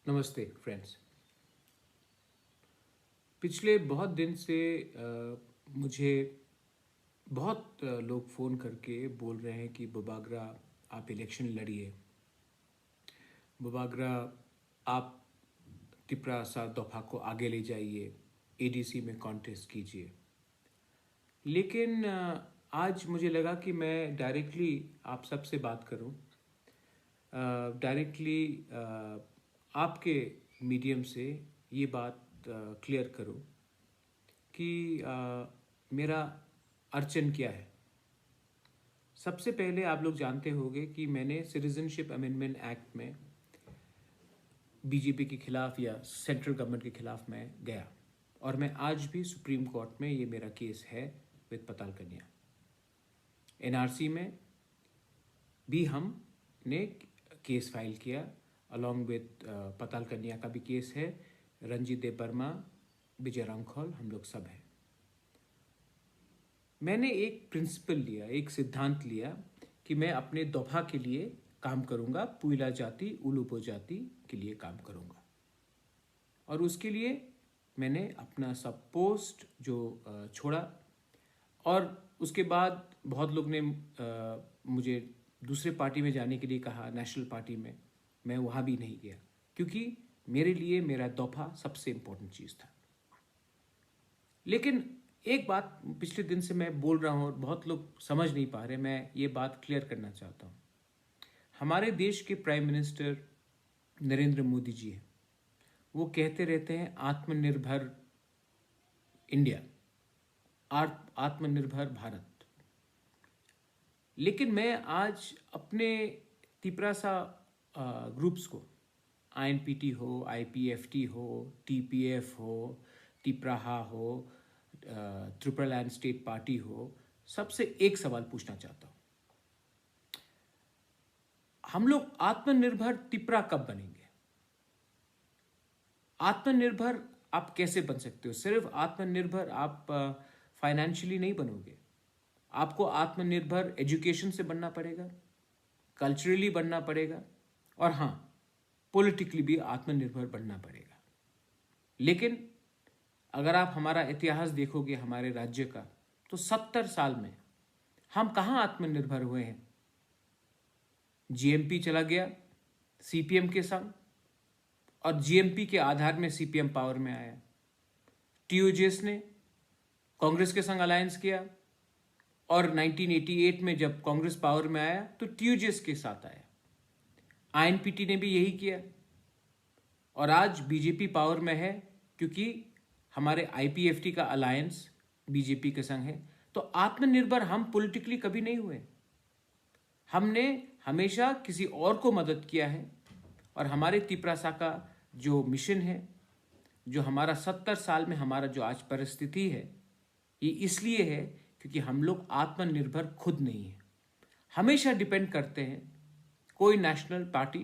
नमस्ते फ्रेंड्स। पिछले बहुत दिन से मुझे बहुत लोग फ़ोन करके बोल रहे हैं कि बुबागरा आप इलेक्शन लड़िए, बुबागरा आप तिपरा सात दफ़ा को आगे ले जाइए, एडीसी में कॉन्टेस्ट कीजिए। लेकिन आज मुझे लगा कि मैं डायरेक्टली आप सबसे बात करूं, डायरेक्टली आपके मीडियम से ये बात क्लियर करूं कि मेरा अड़चन क्या है। सबसे पहले आप लोग जानते होंगे कि मैंने सिटीजनशिप अमेंडमेंट एक्ट में बीजेपी के खिलाफ या सेंट्रल गवर्नमेंट के खिलाफ मैं गया और मैं आज भी सुप्रीम कोर्ट में ये मेरा केस है विद पताल कन्या। एनआरसी में भी हमने केस फाइल किया, अलॉन्ग विद पताल कन्या का भी केस है, रंजीत देव वर्मा, विजय रामखोल, हम लोग सब हैं। मैंने एक प्रिंसिपल लिया, एक सिद्धांत लिया कि मैं अपने दोभा के लिए काम करूंगा, पुइला जाति उलुपो जाति के लिए काम करूंगा। और उसके लिए मैंने अपना सब पोस्ट जो छोड़ा और उसके बाद बहुत लोग ने मुझे दूसरे पार्टी में जाने के लिए कहा, नेशनल पार्टी में। मैं वहाँ भी नहीं गया क्योंकि मेरे लिए मेरा दोभा सबसे इम्पोर्टेंट चीज़ था। लेकिन एक बात पिछले दिन से मैं बोल रहा हूँ और बहुत लोग समझ नहीं पा रहे, मैं ये बात क्लियर करना चाहता हूँ। हमारे देश के प्राइम मिनिस्टर नरेंद्र मोदी जी हैं, वो कहते रहते हैं आत्मनिर्भर इंडिया, आत्मनिर्भर भारत। लेकिन मैं आज अपने तिपरासा ग्रुप्स को, आईएनपीटी हो, आईपीएफटी हो, टीपीएफ हो, तिपराहा हो, त्रिपुरालैंड स्टेट पार्टी हो, सबसे एक सवाल पूछना चाहता हूं। हम लोग आत्मनिर्भर तिपरा कब बनेंगे? आत्मनिर्भर आप कैसे बन सकते हो? सिर्फ आत्मनिर्भर आप फाइनेंशियली नहीं बनोगे, आपको आत्मनिर्भर एजुकेशन से बनना पड़ेगा, कल्चरली बनना पड़ेगा और हाँ, पॉलिटिकली भी आत्मनिर्भर बनना पड़ेगा। लेकिन अगर आप हमारा इतिहास देखोगे हमारे राज्य का, तो 70 साल में हम कहाँ आत्मनिर्भर हुए हैं? जीएमपी चला गया सीपीएम के संग और जीएमपी के आधार में सीपीएम पावर में आया। टीओजेस ने कांग्रेस के संग अलायंस किया और 1988 में जब कांग्रेस पावर में आया तो टीओजेस के साथ आया। आईएनपीटी ने भी यही किया और आज बीजेपी पावर में है क्योंकि हमारे आईपीएफटी का अलायंस बीजेपी के संग है। तो आत्मनिर्भर हम पॉलिटिकली कभी नहीं हुए, हमने हमेशा किसी और को मदद किया है। और हमारे तिपरासा का जो मिशन है, जो हमारा 70 साल में हमारा जो आज परिस्थिति है, ये इसलिए है क्योंकि हम लोग आत्मनिर्भर खुद नहीं है, हमेशा डिपेंड करते हैं कोई नेशनल पार्टी,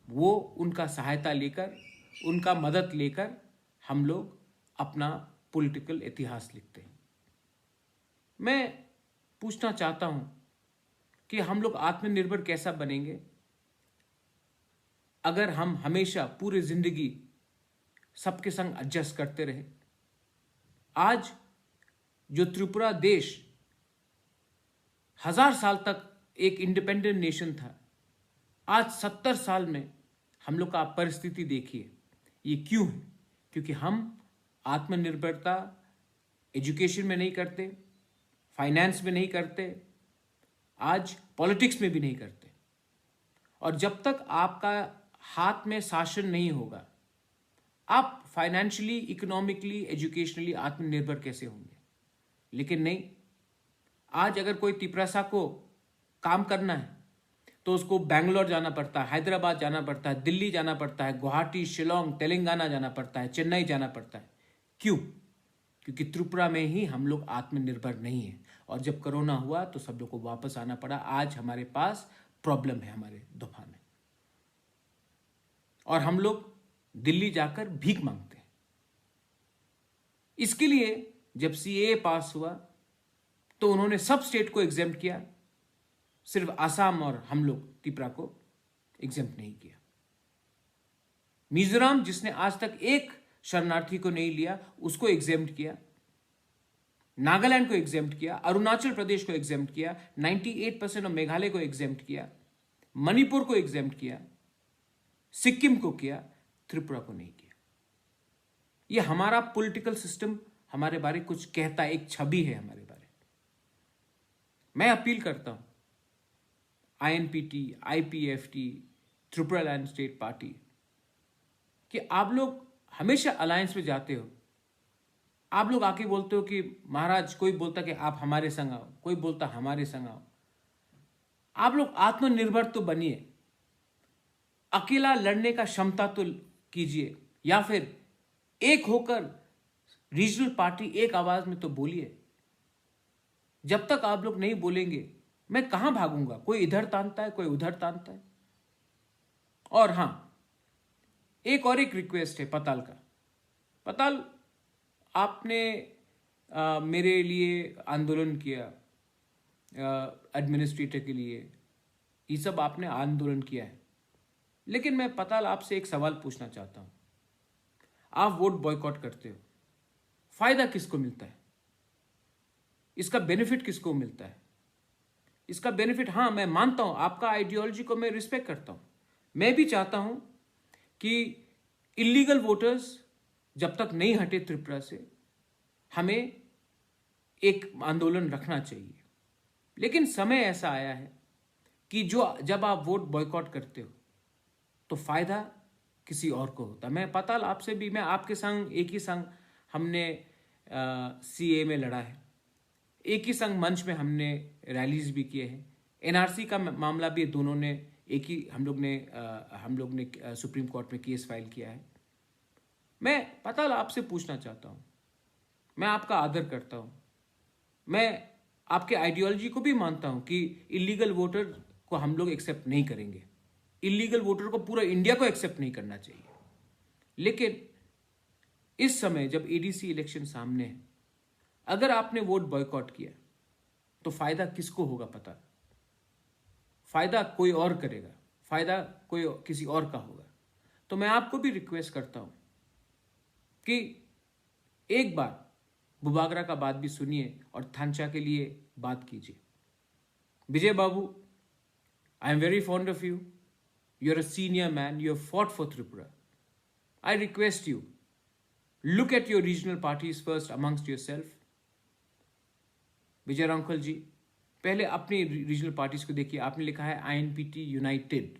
वो उनका सहायता लेकर, उनका मदद लेकर हम लोग अपना पॉलिटिकल इतिहास लिखते हैं। मैं पूछना चाहता हूं कि हम लोग आत्मनिर्भर कैसा बनेंगे अगर हम हमेशा पूरी जिंदगी सबके संग एडजस्ट करते रहे। आज जो त्रिपुरा देश 1000 साल तक एक इंडिपेंडेंट नेशन था, आज 70 साल में हम लोग का परिस्थिति देखिए। ये क्यों है? क्योंकि हम आत्मनिर्भरता एजुकेशन में नहीं करते, फाइनेंस में नहीं करते, आज पॉलिटिक्स में भी नहीं करते। और जब तक आपका हाथ में शासन नहीं होगा, आप फाइनेंशियली, इकोनॉमिकली, एजुकेशनली आत्मनिर्भर कैसे होंगे? लेकिन नहीं, आज अगर कोई तिपरासा को काम करना है तो उसको बैंगलोर जाना पड़ता है, हैदराबाद जाना पड़ता है, दिल्ली जाना पड़ता है, गुवाहाटी, शिलोंग, तेलंगाना जाना पड़ता है, चेन्नई जाना पड़ता है। क्यों? क्योंकि त्रिपुरा में ही हम लोग आत्मनिर्भर नहीं है। और जब कोरोना हुआ तो सब लोग को वापस आना पड़ा। आज हमारे पास प्रॉब्लम है हमारे दोभा में और हम लोग दिल्ली जाकर भीख मांगते हैं। इसके लिए जब सीएए पास हुआ तो उन्होंने सब स्टेट को एग्जेम्प्ट किया, सिर्फ आसाम और हम लोग त्रिपुरा को एग्जेम्प्ट नहीं किया। मिजोरम जिसने आज तक एक शरणार्थी को नहीं लिया उसको एग्जेम्प्ट किया, नागालैंड को एग्जेम्प्ट किया, अरुणाचल प्रदेश को एग्जेम्प्ट किया, 98% ऑफ मेघालय को एग्जेम्प्ट किया, मणिपुर को एग्जेम्प्ट किया, सिक्किम को किया, त्रिपुरा को नहीं किया। यह हमारा पॉलिटिकल सिस्टम हमारे बारे कुछ कहता है, एक छवि है हमारे बारे। मैं अपील करता हूं INPT, IPFT, Tripura land state party कि आप लोग हमेशा अलायंस में जाते हो, आप लोग आके बोलते हो कि महाराज, कोई बोलता कि आप हमारे संग आओ, कोई बोलता हमारे संग आओ। आप लोग आत्मनिर्भर तो बनिए, अकेला लड़ने का क्षमता तो कीजिए, या फिर एक होकर रीजनल पार्टी एक आवाज में तो बोलिए। जब तक आप लोग नहीं बोलेंगे मैं कहां भागूंगा? कोई इधर तानता है, कोई उधर तानता है। और हां, एक रिक्वेस्ट है पताल का। पताल, आपने मेरे लिए आंदोलन किया, एडमिनिस्ट्रेटर के लिए, ये सब आपने आंदोलन किया है, लेकिन मैं पताल आपसे एक सवाल पूछना चाहता हूं। आप वोट बॉयकॉट करते हो, फायदा किसको मिलता है? इसका बेनिफिट किसको मिलता है? इसका बेनिफिट, हां मैं मानता हूं आपका आइडियोलॉजी को मैं रिस्पेक्ट करता हूं। मैं भी चाहता हूं कि इलीगल वोटर्स जब तक नहीं हटे त्रिपुरा से, हमें एक आंदोलन रखना चाहिए। लेकिन समय ऐसा आया है कि जब आप वोट बॉयकॉट करते हो तो फायदा किसी और को होता है। मैं पताल आपसे भी, मैं आपके संग एक ही संग हमने सीए में लड़ा है, एक ही संग मंच में हमने रैलीज भी किए हैं, एनआरसी का मामला भी दोनों ने एक ही हम लोग ने सुप्रीम कोर्ट में केस फाइल किया है। मैं पताल आपसे पूछना चाहता हूं, मैं आपका आदर करता हूं, मैं आपके आइडियोलॉजी को भी मानता हूं कि इलीगल वोटर को हम लोग एक्सेप्ट नहीं करेंगे, इलीगल वोटर को पूरा इंडिया को एक्सेप्ट नहीं करना चाहिए। लेकिन इस समय जब एडीसी इलेक्शन सामने है, अगर आपने वोट बॉयकॉट किया तो फायदा किसको होगा? पता, फायदा कोई और करेगा, फायदा कोई किसी और का होगा। तो मैं आपको भी रिक्वेस्ट करता हूं कि एक बार बुबागरा का बात भी सुनिए और थांचा के लिए बात कीजिए। Vijay Babu, I am very fond of you, you are a senior man, you have fought for Tripura. I request you, look at your regional parties first amongst yourself. Vijay uncle ji, पहले अपनी रीजनल पार्टीज को देखिए। आपने लिखा है आईएनपीटी यूनाइटेड।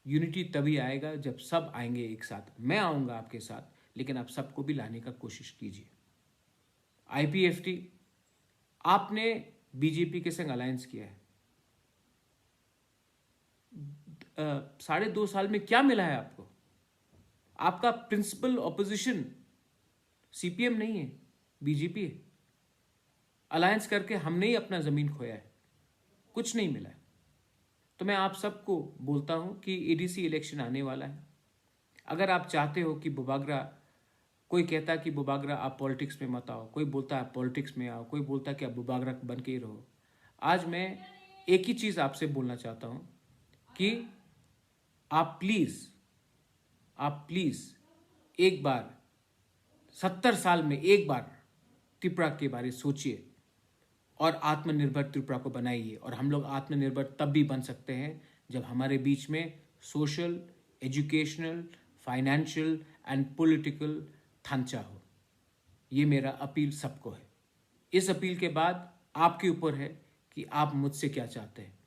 यूनिटी तभी आएगा जब सब आएंगे एक साथ। मैं आऊंगा आपके साथ, लेकिन आप सबको भी लाने का कोशिश कीजिए। आईपीएफटी, आपने बीजेपी के संग अलायंस किया है। 2.5 साल में क्या मिला है आपको? आपका प्रिंसिपल ऑपोजिशन सीपीएम नहीं है, बीजेपी है। अलायंस करके हमने ही अपना जमीन खोया है, कुछ नहीं मिला है। तो मैं आप सबको बोलता हूं कि एडीसी इलेक्शन आने वाला है। अगर आप चाहते हो कि बुबागरा, कोई कहता है कि बुबागरा आप पॉलिटिक्स में मत आओ, कोई बोलता है आप पॉलिटिक्स में आओ, कोई बोलता है कि आप बुबागरा बन के ही रहो। आज मैं एक ही चीज आपसे बोलना चाहता हूं कि आप प्लीज एक बार 70 साल में एक बार त्रिपुरा के बारे सोचिए और आत्मनिर्भर त्रिपुरा को बनाइए। और हम लोग आत्मनिर्भर तब भी बन सकते हैं जब हमारे बीच में social, educational, financial and political ढांचा हो। ये मेरा अपील सबको है। इस अपील के बाद आपके ऊपर है कि आप मुझसे क्या चाहते हैं।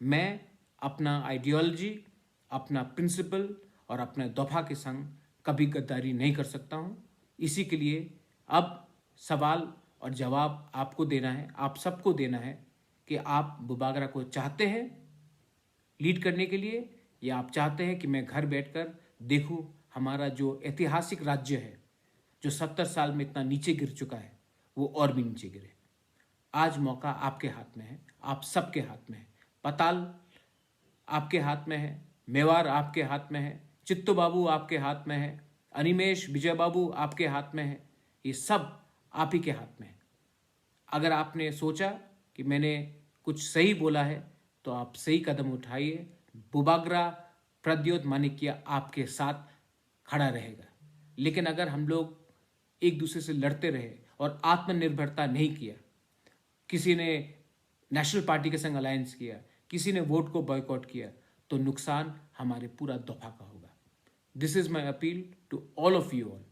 मैं अपना आइडियोलॉजी, अपना प्रिंसिपल और अपने दफा के संग कभी गद्दारी नहीं कर सकता हूं। इसी के लिए अब सवाल और जवाब आपको देना है, आप सबको देना है कि आप बुबागरा को चाहते हैं लीड करने के लिए, या आप चाहते हैं कि मैं घर बैठकर देखूं हमारा जो ऐतिहासिक राज्य है, जो 70 साल में इतना नीचे गिर चुका है, वो और भी नीचे गिरे। आज मौका आपके हाथ में है, आप सबके हाथ में है। पताल आपके हाथ में है, मेवार आपके हाथ में है, चित्तू बाबू आपके हाथ में है, अनिमेश, विजय बाबू आपके हाथ में है। ये सब आप ही के हाथ में है। अगर आपने सोचा कि मैंने कुछ सही बोला है तो आप सही कदम उठाइए। बुबागरा, प्रद्योत मानिक्य आपके साथ खड़ा रहेगा। लेकिन अगर हम लोग एक दूसरे से लड़ते रहे और आत्मनिर्भरता नहीं किया, किसी ने नेशनल पार्टी के संग अलायंस किया, किसी ने वोट को बॉयकॉट किया, तो नुकसान हमारे पूरा दफा का होगा। This is my appeal to all of you all.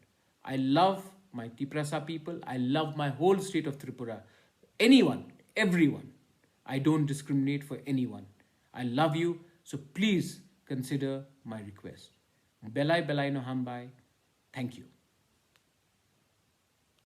I love my Tiprasa people, I love my whole state of Tripura, anyone, everyone. I don't discriminate for anyone. I love you, so please consider my request. Belai Belai no Hambai. Thank you.